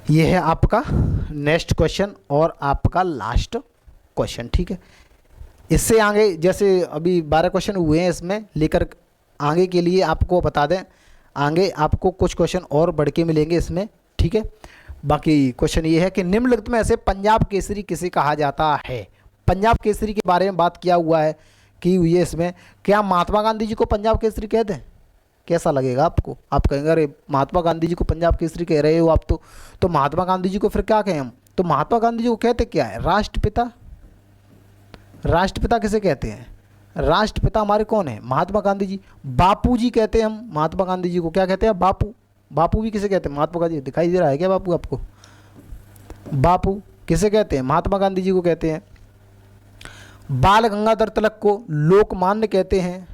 ये है आपका नेक्स्ट क्वेश्चन और आपका लास्ट क्वेश्चन, ठीक है। इससे आगे जैसे अभी 12 क्वेश्चन हुए हैं, इसमें लेकर आगे के लिए आपको बता दें, आगे आपको कुछ क्वेश्चन और बढ़ के मिलेंगे इसमें, ठीक है। बाकी क्वेश्चन ये है कि निम्नलिखित में से पंजाब केसरी किसे कहा जाता है? पंजाब केसरी के बारे में बात किया हुआ है कि हुई है इसमें। क्या महात्मा गांधी जी को पंजाब केसरी कहते हैं? कैसा लगेगा आपको? आप कहेंगे अरे महात्मा गांधी जी को पंजाब केसरी कह रहे हो आप तो महात्मा गांधी जी को फिर क्या कहें हम? तो महात्मा गांधी जी को कहते क्या है? राष्ट्रपिता। राष्ट्रपिता किसे कहते हैं? राष्ट्रपिता हमारे कौन है? महात्मा गांधी जी। बापू जी कहते हैं हम महात्मा गांधी जी को, क्या कहते हैं? बापू। बापू भी किसे कहते हैं? महात्मा गांधी। दिखाई दे रहा है क्या बापू आपको? बापू किसे कहते हैं? महात्मा गांधी जी को कहते हैं। बाल गंगाधर तिलक को लोकमान्य कहते हैं।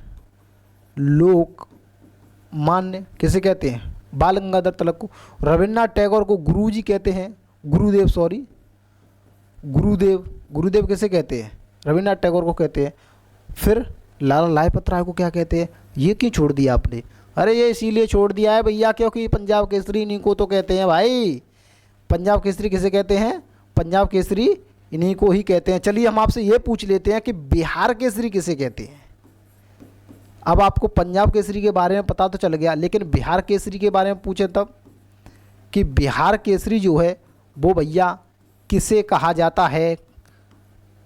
लोकमान्य किसे कहते हैं? बाल गंगाधर तिलक को। रविन्द्रनाथ टैगोर को गुरुजी कहते हैं। गुरुदेव, सॉरी, गुरुदेव। गुरुदेव किसे कहते हैं? रविन्द्रनाथ टैगोर को कहते हैं। फिर लाला लाजपत राय को क्या कहते हैं? ये क्यों छोड़ दिया आपने? अरे ये इसीलिए छोड़ दिया है भैया क्योंकि पंजाब केसरी इन्हीं को तो कहते हैं भाई। पंजाब केसरी किसे कहते हैं? पंजाब केसरी इन्हीं को ही कहते हैं। चलिए हम आपसे ये पूछ लेते हैं कि बिहार केसरी किसे कहते हैं? अब आपको पंजाब केसरी के बारे में पता तो चल गया, लेकिन बिहार केसरी के बारे में पूछे तब कि बिहार केसरी जो है वो भैया किसे कहा जाता है?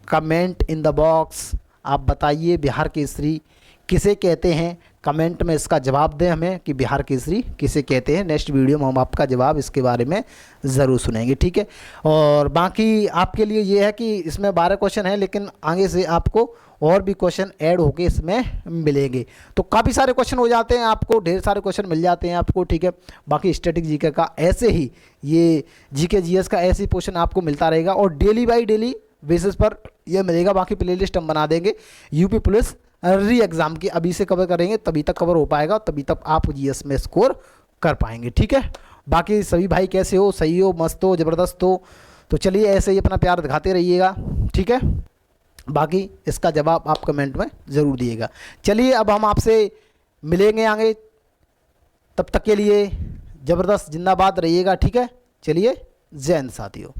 कमेंट इन द बॉक्स, आप बताइए बिहार केसरी किसे कहते हैं। कमेंट में इसका जवाब दें हमें कि बिहार केसरी किसे कहते हैं। नेक्स्ट वीडियो में हम आपका जवाब इसके बारे में ज़रूर सुनेंगे, ठीक है। और बाकी आपके लिए ये है कि इसमें 12 क्वेश्चन हैं, लेकिन आगे से आपको और भी क्वेश्चन ऐड होके इसमें मिलेंगे। तो काफ़ी सारे क्वेश्चन हो जाते हैं, आपको ढेर सारे क्वेश्चन मिल जाते हैं आपको, ठीक है। बाकी स्टैटिक जीके का ऐसे ही, ये जीके जीएस का ऐसे ही क्वेश्चन आपको मिलता रहेगा और डेली बाई डेली बेसिस पर यह मिलेगा। बाकी प्लेलिस्ट हम बना देंगे यूपी पुलिस री एग्ज़ाम की, अभी से कवर करेंगे तभी तक कवर हो पाएगा, तभी तक आप जीएस में स्कोर कर पाएंगे, ठीक है। बाकी सभी भाई कैसे हो? सही हो, मस्त हो, ज़बरदस्त हो? तो चलिए ऐसे ही अपना प्यार दिखाते रहिएगा, ठीक है। बाकी इसका जवाब आप कमेंट में ज़रूर दिएगा। चलिए अब हम आपसे मिलेंगे आगे, तब तक के लिए ज़बरदस्त जिंदाबाद रहिएगा, ठीक है। चलिए जय हिंद साथियों।